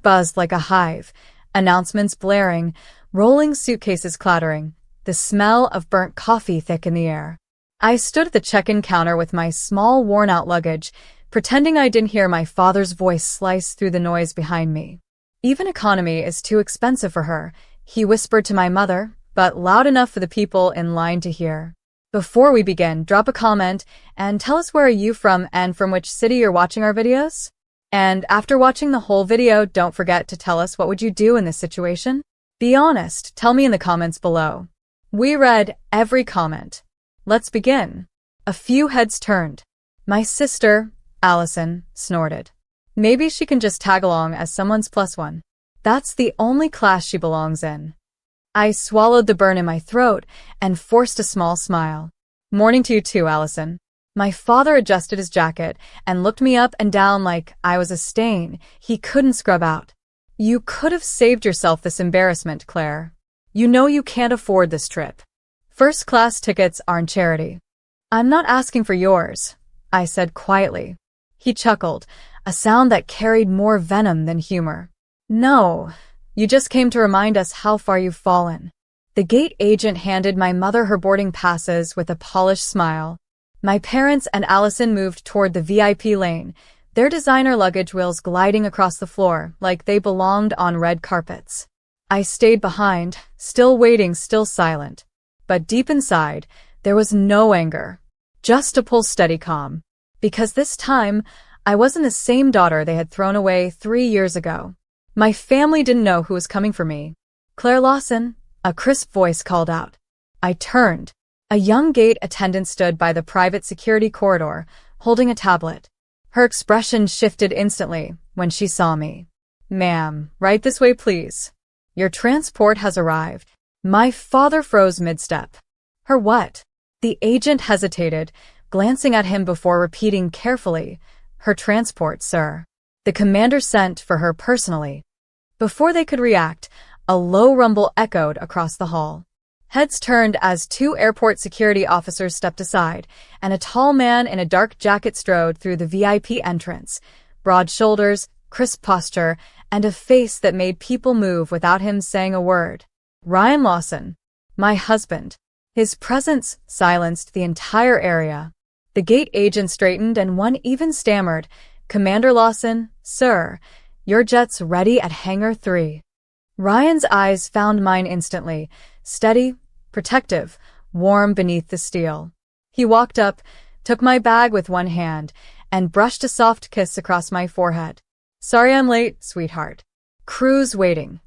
buzzed like a hive, announcements blaring, rolling suitcases clattering, the smell of burnt coffee thick in the air. I stood at the check-in counter with my small, worn-out luggage, pretending I didn't hear my father's voice slice through the noise behind me. Even economy is too expensive for her, he whispered to my mother, but loud enough for the people in line to hear. Before we begin, drop a comment and tell us where are you from and from which city you're watching our videos. And after watching the whole video, don't forget to tell us what would you do in this situation? Be honest, tell me in the comments below. We read every comment. Let's begin. A few heads turned. My sister, Allison, snorted. Maybe she can just tag along as someone's +1. That's the only class she belongs in. I swallowed the burn in my throat and forced a small smile. Morning to you too, Allison. My father adjusted his jacket and looked me up and down like I was a stain he couldn't scrub out. You could have saved yourself this embarrassment, Claire. You know you can't afford this trip. First-class tickets aren't charity. I'm not asking for yours, I said quietly. He chuckled, a sound that carried more venom than humor. No, you just came to remind us how far you've fallen. The gate agent handed my mother her boarding passes with a polished smile. My parents and Allison moved toward the VIP lane, their designer luggage wheels gliding across the floor like they belonged on red carpets. I stayed behind, still waiting, still silent. But deep inside, there was no anger, just a steady calm. Because this time, I wasn't the same daughter they had thrown away 3 years ago. My family didn't know who was coming for me. Claire Lawson, a crisp voice called out. I turned. A young gate attendant stood by the private security corridor, holding a tablet. Her expression shifted instantly when she saw me. Ma'am, right this way, please. Your transport has arrived. My father froze mid-step. Her what? The agent hesitated, glancing at him before repeating carefully. Her transport, sir. The commander sent for her personally. Before they could react, a low rumble echoed across the hall. Heads turned as 2 airport security officers stepped aside, and a tall man in a dark jacket strode through the VIP entrance. Broad shoulders, crisp posture, and a face that made people move without him saying a word. Ryan Lawson. My husband. His presence silenced the entire area. The gate agent straightened and one even stammered, Commander Lawson, sir, your jet's ready at Hangar 3. Ryan's eyes found mine instantly, steady, protective, warm beneath the steel. He walked up, took my bag with one hand, and brushed a soft kiss across my forehead. Sorry I'm late, sweetheart. Crew's waiting.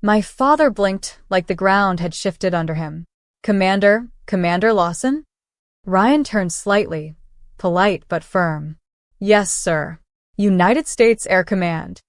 My father blinked like the ground had shifted under him. Commander Lawson? Ryan turned slightly, polite but firm. Yes, sir. United States Air Command.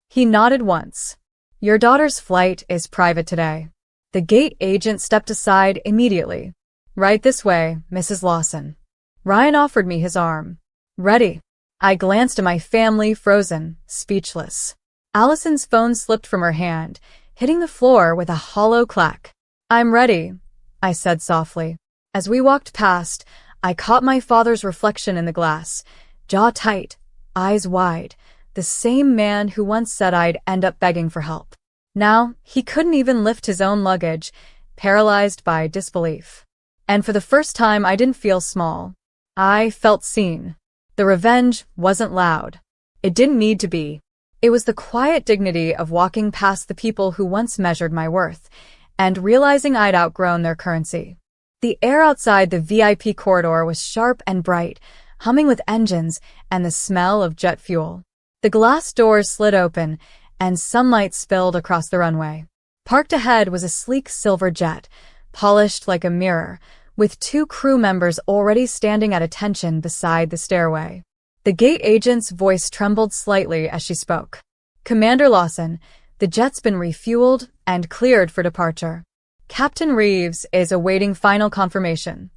He nodded once. Your daughter's flight is private today. The gate agent stepped aside immediately. Right this way, Mrs. Lawson. Ryan offered me his arm. Ready. I glanced at my family, frozen, speechless. Allison's phone slipped from her hand, hitting the floor with a hollow clack. I'm ready, I said softly. As we walked past, I caught my father's reflection in the glass, jaw tight, eyes wide, the same man who once said I'd end up begging for help. Now, he couldn't even lift his own luggage, paralyzed by disbelief. And for the first time, I didn't feel small. I felt seen. The revenge wasn't loud. It didn't need to be. It was the quiet dignity of walking past the people who once measured my worth, and realizing I'd outgrown their currency. The air outside the VIP corridor was sharp and bright, humming with engines and the smell of jet fuel. The glass doors slid open, and sunlight spilled across the runway. Parked ahead was a sleek silver jet, polished like a mirror, with 2 crew members already standing at attention beside the stairway. The gate agent's voice trembled slightly as she spoke. Commander Lawson, the jet's been refueled and cleared for departure. Captain Reeves is awaiting final confirmation.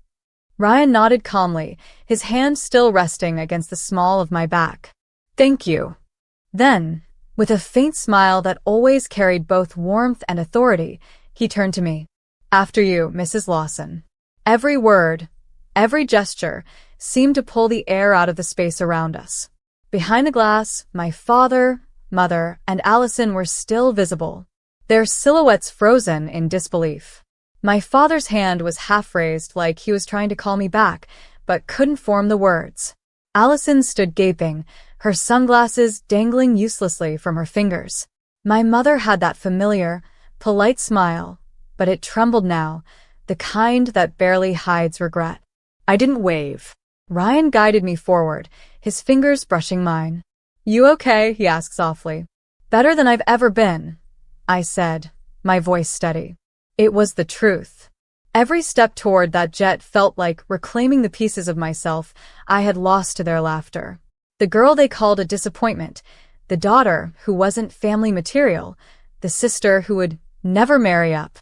Ryan nodded calmly, his hand still resting against the small of my back. Thank you. Then, with a faint smile that always carried both warmth and authority, he turned to me. After you, Mrs. Lawson. Every word, every gesture, seemed to pull the air out of the space around us. Behind the glass, my father, Mother, and Allison were still visible, their silhouettes frozen in disbelief. My father's hand was half raised like he was trying to call me back, but couldn't form the words. Allison stood gaping, her sunglasses dangling uselessly from her fingers. My mother had that familiar, polite smile, but it trembled now, the kind that barely hides regret. I didn't wave. Ryan guided me forward, his fingers brushing mine. "You okay?" he asked softly. "Better than I've ever been," I said, my voice steady. It was the truth. Every step toward that jet felt like reclaiming the pieces of myself I had lost to their laughter. The girl they called a disappointment, the daughter who wasn't family material, the sister who would never marry up.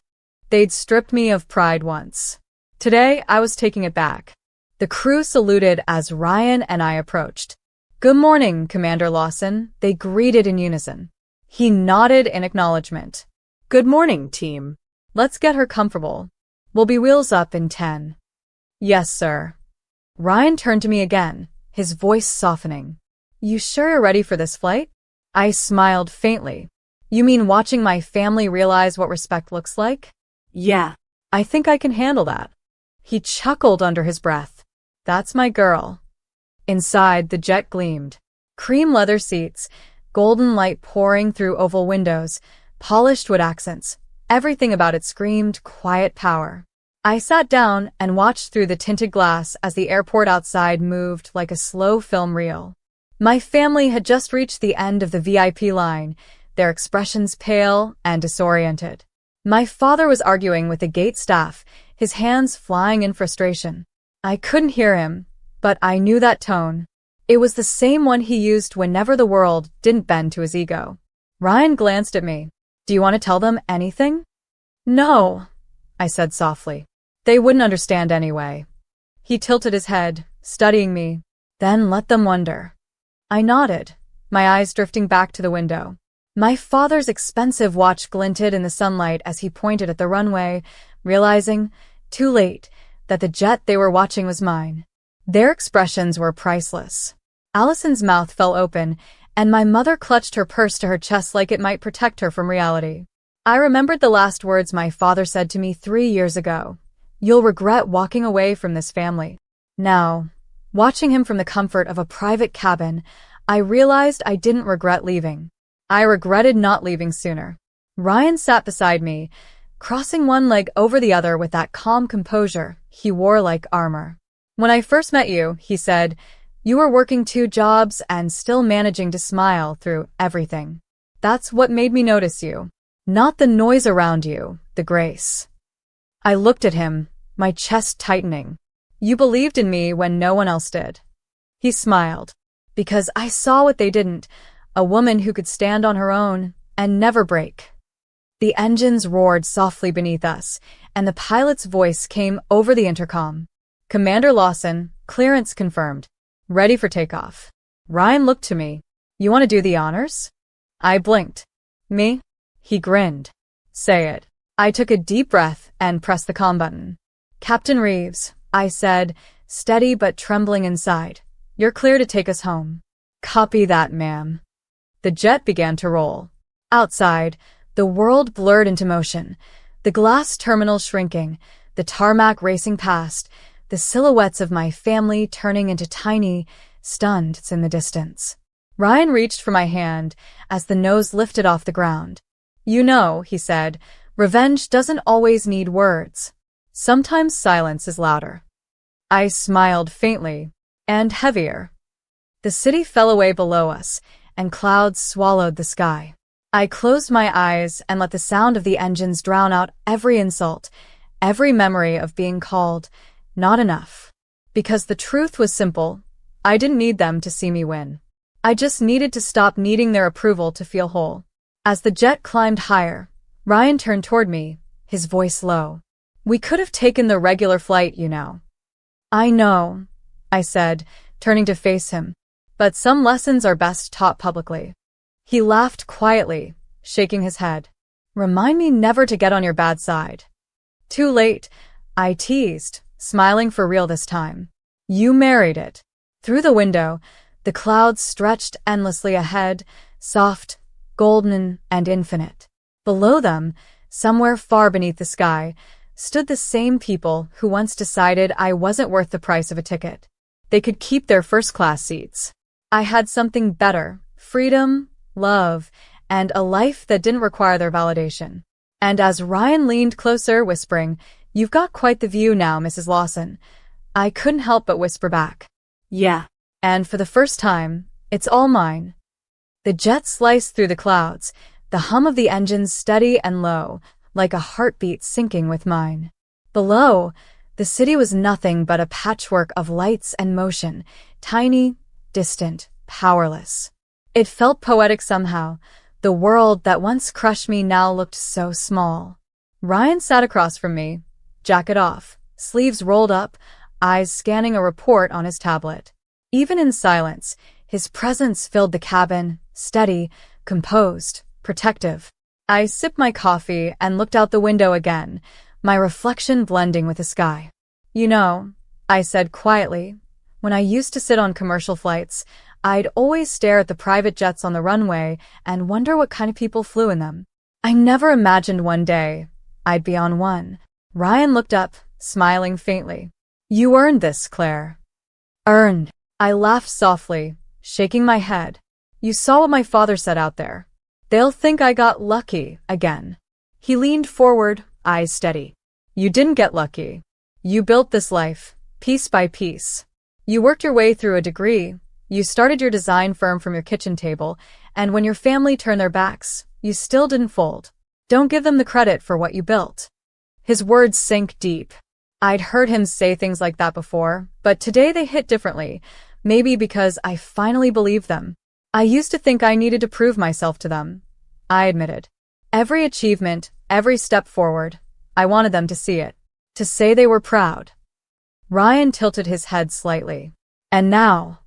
They'd stripped me of pride once. Today, I was taking it back. The crew saluted as Ryan and I approached. "Good morning, Commander Lawson," they greeted in unison. He nodded in acknowledgement. "Good morning, team. Let's get her comfortable. We'll be wheels up in 10. "Yes, sir." Ryan turned to me again, his voice softening. "You sure you're ready for this flight?" I smiled faintly. "You mean watching my family realize what respect looks like?" "Yeah. I think I can handle that." He chuckled under his breath. "That's my girl." Inside, the jet gleamed. Cream leather seats, golden light pouring through oval windows, polished wood accents. Everything about it screamed quiet power. I sat down and watched through the tinted glass as the airport outside moved like a slow film reel. My family had just reached the end of the VIP line, their expressions pale and disoriented. My father was arguing with the gate staff, his hands flying in frustration. I couldn't hear him, but I knew that tone. It was the same one he used whenever the world didn't bend to his ego. Ryan glanced at me. "Do you want to tell them anything?" "No," I said softly. "They wouldn't understand anyway." He tilted his head, studying me. "Then let them wonder." I nodded, my eyes drifting back to the window. My father's expensive watch glinted in the sunlight as he pointed at the runway, realizing, too late, that the jet they were watching was mine. Their expressions were priceless. Allison's mouth fell open, and my mother clutched her purse to her chest like it might protect her from reality. I remembered the last words my father said to me 3 years ago. "You'll regret walking away from this family." Now, watching him from the comfort of a private cabin, I realized I didn't regret leaving. I regretted not leaving sooner. Ryan sat beside me, crossing one leg over the other with that calm composure he wore like armor. "When I first met you," he said, "you were working 2 jobs and still managing to smile through everything. That's what made me notice you. Not the noise around you, the grace." I looked at him, my chest tightening. "You believed in me when no one else did." He smiled. "Because I saw what they didn't, a woman who could stand on her own and never break." The engines roared softly beneath us, and the pilot's voice came over the intercom. "Commander Lawson, clearance confirmed. Ready for takeoff." Ryan looked to me. "You want to do the honors?" I blinked. "Me?" He grinned. "Say it." I took a deep breath and pressed the comm button. "Captain Reeves," I said, steady but trembling inside. "You're clear to take us home." "Copy that, ma'am." The jet began to roll. Outside, the world blurred into motion, the glass terminal shrinking, the tarmac racing past, the silhouettes of my family turning into tiny, stunned in the distance. Ryan reached for my hand as the nose lifted off the ground. "You know," he said, "revenge doesn't always need words. Sometimes silence is louder." I smiled faintly, and heavier. The city fell away below us, and clouds swallowed the sky. I closed my eyes and let the sound of the engines drown out every insult, every memory of being called not enough. Because the truth was simple, I didn't need them to see me win. I just needed to stop needing their approval to feel whole. As the jet climbed higher, Ryan turned toward me, his voice low. "We could have taken the regular flight, you know." "I know," I said, turning to face him, "but some lessons are best taught publicly." He laughed quietly, shaking his head. "Remind me never to get on your bad side." "Too late," I teased, smiling for real this time. "You married it." Through the window, the clouds stretched endlessly ahead, soft, golden, and infinite. Below them, somewhere far beneath the sky, stood the same people who once decided I wasn't worth the price of a ticket. They could keep their first-class seats. I had something better: freedom, love, and a life that didn't require their validation. And as Ryan leaned closer, whispering, "You've got quite the view now, Mrs. Lawson," I couldn't help but whisper back, "Yeah." And for the first time, "It's all mine." The jet sliced through the clouds, the hum of the engines steady and low, like a heartbeat syncing with mine. Below, the city was nothing but a patchwork of lights and motion, tiny, distant, powerless. It felt poetic somehow. The world that once crushed me now looked so small. Ryan sat across from me, jacket off, sleeves rolled up, eyes scanning a report on his tablet. Even in silence, his presence filled the cabin, steady, composed, protective. I sipped my coffee and looked out the window again, my reflection blending with the sky. "You know," I said quietly, "when I used to sit on commercial flights, I'd always stare at the private jets on the runway and wonder what kind of people flew in them. I never imagined one day I'd be on one." Ryan looked up, smiling faintly. "You earned this, Claire." "Earned?" I laughed softly, shaking my head. "You saw what my father said out there. They'll think I got lucky again." He leaned forward, eyes steady. "You didn't get lucky. You built this life, piece by piece. You worked your way through a degree. You started your design firm from your kitchen table, and when your family turned their backs, you still didn't fold. Don't give them the credit for what you built." His words sank deep. I'd heard him say things like that before, but today they hit differently, maybe because I finally believed them. I used to think I needed to prove myself to them, I admitted. Every achievement, every step forward, I wanted them to see it, to say they were proud. Ryan tilted his head slightly. "And now?"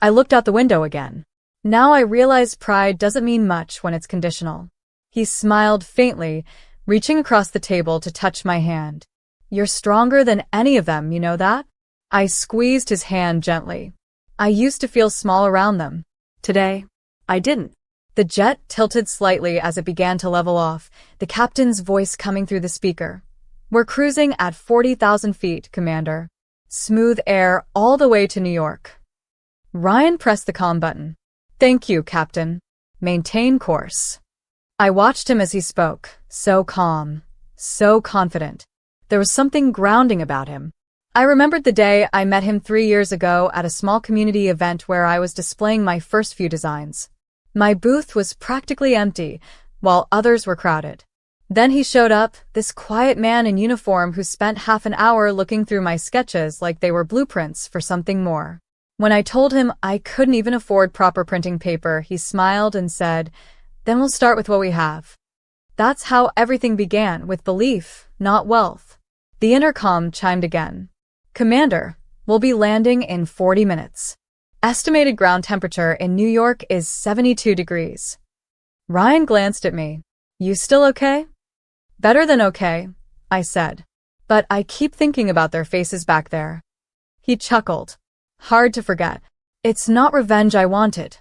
I looked out the window again. "Now I realize pride doesn't mean much when it's conditional." He smiled faintly, reaching across the table to touch my hand. "You're stronger than any of them, you know that?" I squeezed his hand gently. I used to feel small around them. Today, I didn't. The jet tilted slightly as it began to level off, the captain's voice coming through the speaker. "We're cruising at 40,000 feet, Commander. Smooth air all the way to New York." Ryan pressed the comm button. "Thank you, Captain. Maintain course." I watched him as he spoke, so calm, so confident. There was something grounding about him. I remembered the day I met him 3 years ago at a small community event where I was displaying my first few designs. My booth was practically empty, while others were crowded. Then he showed up, this quiet man in uniform who spent half an hour looking through my sketches like they were blueprints for something more. When I told him I couldn't even afford proper printing paper, he smiled and said, "Then we'll start with what we have." That's how everything began, with belief, not wealth. The intercom chimed again. "Commander, we'll be landing in 40 minutes. Estimated ground temperature in New York is 72 degrees. Ryan glanced at me. "You still okay?" "Better than okay," I said. "But I keep thinking about their faces back there." He chuckled. "Hard to forget. It's not revenge I wanted,"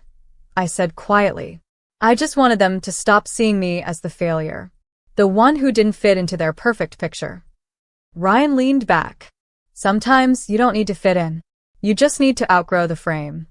I said quietly. "I just wanted them to stop seeing me as the failure, the one who didn't fit into their perfect picture." Ryan leaned back. "Sometimes you don't need to fit in. You just need to outgrow the frame."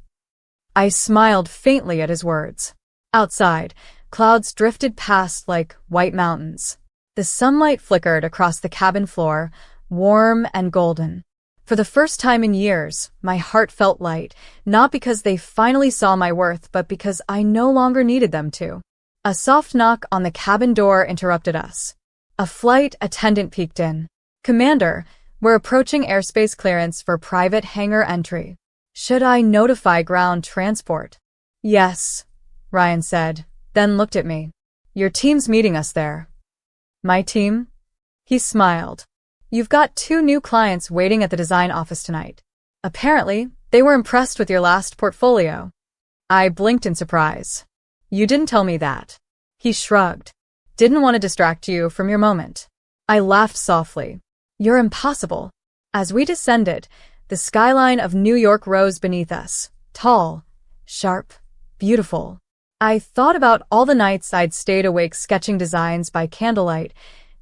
I smiled faintly at his words. Outside, clouds drifted past like white mountains. The sunlight flickered across the cabin floor, warm and golden. For the first time in years, my heart felt light, not because they finally saw my worth, but because I no longer needed them to. A soft knock on the cabin door interrupted us. A flight attendant peeked in. "Commander, we're approaching airspace clearance for private hangar entry. Should I notify ground transport?" "Yes," Ryan said, then looked at me. "Your team's meeting us there." "My team?" He smiled. "You've got 2 new clients waiting at the design office tonight. Apparently, they were impressed with your last portfolio." I blinked in surprise. "You didn't tell me that." He shrugged. "Didn't want to distract you from your moment." I laughed softly. "You're impossible." As we descended, the skyline of New York rose beneath us, tall, sharp, beautiful. I thought about all the nights I'd stayed awake sketching designs by candlelight,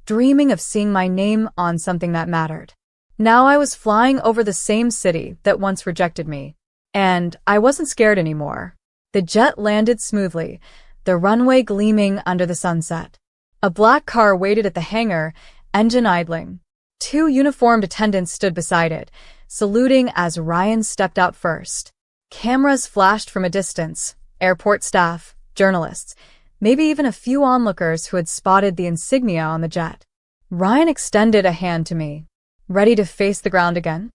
dreaming of seeing my name on something that mattered. Now I was flying over the same city that once rejected me, and I wasn't scared anymore. The jet landed smoothly, the runway gleaming under the sunset. A black car waited at the hangar, engine idling. Two uniformed attendants stood beside it, saluting as Ryan stepped out first. Cameras flashed from a distance, airport staff, journalists, maybe even a few onlookers who had spotted the insignia on the jet. Ryan extended a hand to me. Ready to face the ground again?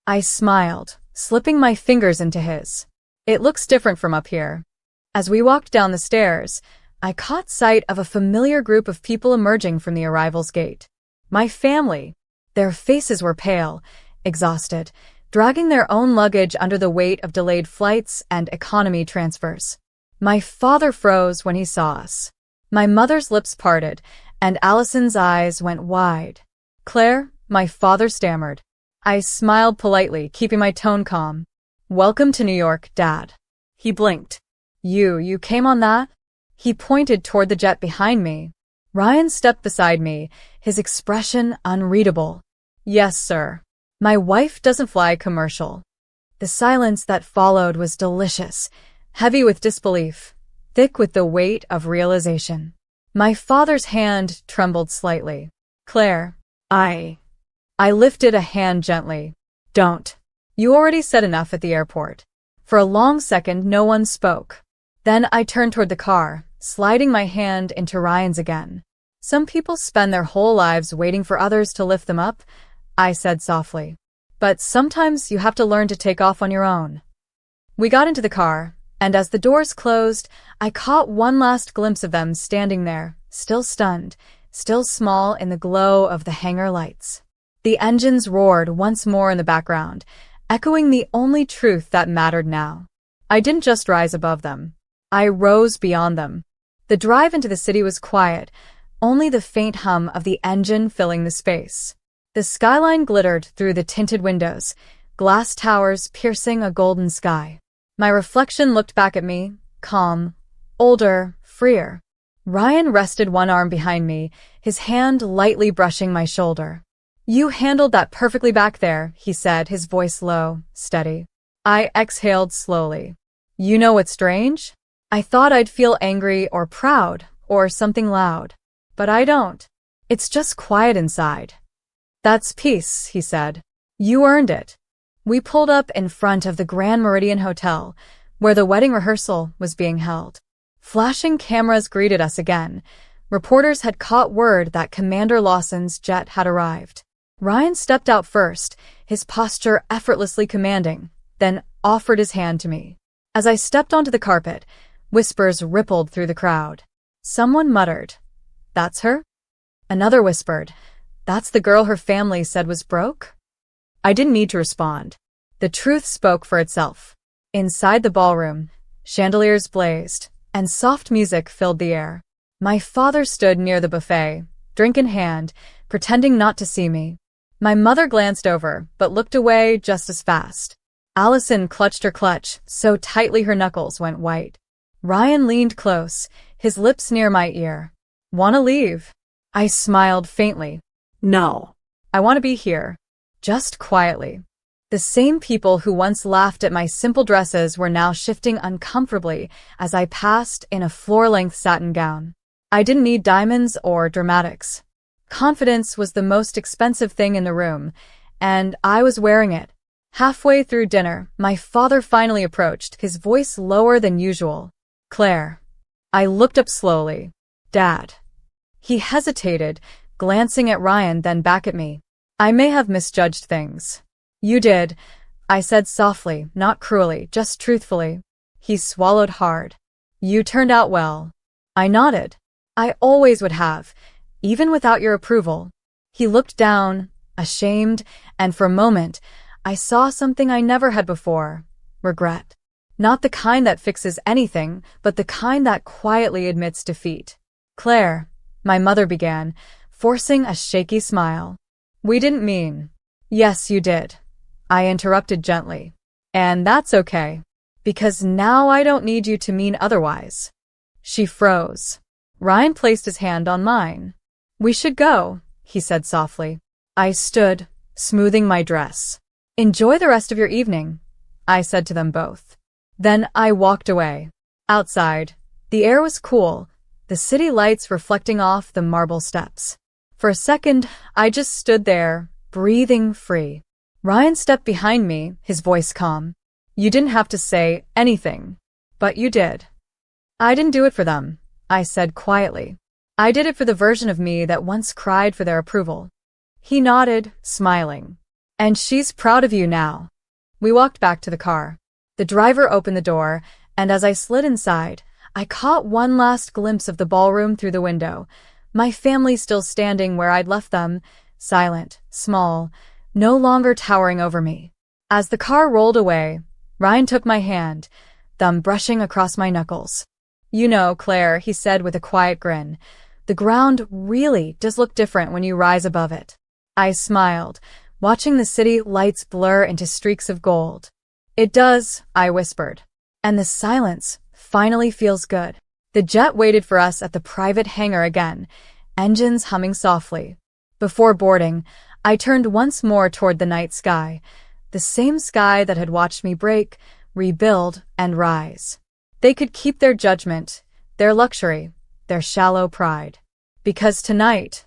I smiled, slipping my fingers into his. It looks different from up here. As we walked down the stairs, I caught sight of a familiar group of people emerging from the arrivals gate. My family. Their faces were pale, exhausted, dragging their own luggage under the weight of delayed flights and economy transfers. My father froze when he saw us. My mother's lips parted, and Allison's eyes went wide. "Claire," my father stammered. I smiled politely, keeping my tone calm. "Welcome to New York, Dad." He blinked. You came on that?" He pointed toward the jet behind me. Ryan stepped beside me, his expression unreadable. "Yes, sir. My wife doesn't fly commercial." The silence that followed was delicious, heavy with disbelief, thick with the weight of realization. My father's hand trembled slightly. "Claire, I lifted a hand gently. "Don't. You already said enough at the airport." For a long second, no one spoke. Then I turned toward the car, sliding my hand into Ryan's again. "Some people spend their whole lives waiting for others to lift them up," I said softly. "But sometimes you have to learn to take off on your own." We got into the car, and as the doors closed, I caught one last glimpse of them standing there, still stunned, still small in the glow of the hangar lights. The engines roared once more in the background, echoing the only truth that mattered now. I didn't just rise above them. I rose beyond them. The drive into the city was quiet, only the faint hum of the engine filling the space. The skyline glittered through the tinted windows, glass towers piercing a golden sky. My reflection looked back at me, calm, older, freer. Ryan rested one arm behind me, his hand lightly brushing my shoulder. "You handled that perfectly back there," he said, his voice low, steady. I exhaled slowly. "You know what's strange? I thought I'd feel angry or proud or something loud. But I don't. It's just quiet inside." "That's peace," he said. "You earned it." We pulled up in front of the Grand Meridian Hotel, where the wedding rehearsal was being held. Flashing cameras greeted us again. Reporters had caught word that Commander Lawson's jet had arrived. Ryan stepped out first, his posture effortlessly commanding, then offered his hand to me. As I stepped onto the carpet, whispers rippled through the crowd. Someone muttered, "That's her?" Another whispered, "That's the girl her family said was broke?" I didn't need to respond. The truth spoke for itself. Inside the ballroom, chandeliers blazed, and soft music filled the air. My father stood near the buffet, drink in hand, pretending not to see me. My mother glanced over, but looked away just as fast. Allison clutched her clutch, so tightly her knuckles went white. Ryan leaned close, his lips near my ear. "Wanna leave?" I smiled faintly. "No. I want to be here." Just quietly. The same people who once laughed at my simple dresses were now shifting uncomfortably as I passed in a floor-length satin gown. I didn't need diamonds or dramatics. Confidence was the most expensive thing in the room, and I was wearing it. Halfway through dinner, my father finally approached, his voice lower than usual. "Claire." I looked up slowly. "Dad." He hesitated, glancing at Ryan, then back at me. "I may have misjudged things." "You did," I said softly, not cruelly, just truthfully. He swallowed hard. "You turned out well." I nodded. "I always would have, even without your approval." He looked down, ashamed, and for a moment, I saw something I never had before. Regret. Not the kind that fixes anything, but the kind that quietly admits defeat. "Claire," my mother began, forcing a shaky smile. "We didn't mean." "Yes, you did," I interrupted gently. "And that's okay. Because now I don't need you to mean otherwise." She froze. Ryan placed his hand on mine. "We should go," he said softly. I stood, smoothing my dress. "Enjoy the rest of your evening," I said to them both. Then I walked away. Outside, the air was cool, the city lights reflecting off the marble steps. For a second, I just stood there, breathing free. Ryan stepped behind me, his voice calm. "You didn't have to say anything, but you did." "I didn't do it for them," I said quietly. "I did it for the version of me that once cried for their approval." He nodded, smiling. "And she's proud of you now." We walked back to the car. The driver opened the door, and as I slid inside, I caught one last glimpse of the ballroom through the window, my family still standing where I'd left them, silent, small, no longer towering over me. As the car rolled away, Ryan took my hand, thumb brushing across my knuckles. "You know, Claire," he said with a quiet grin, "the ground really does look different when you rise above it." I smiled, watching the city lights blur into streaks of gold. "It does," I whispered. "And the silence finally feels good." The jet waited for us at the private hangar again, engines humming softly. Before boarding, I turned once more toward the night sky, the same sky that had watched me break, rebuild, and rise. They could keep their judgment, their luxury, their shallow pride. Because tonight,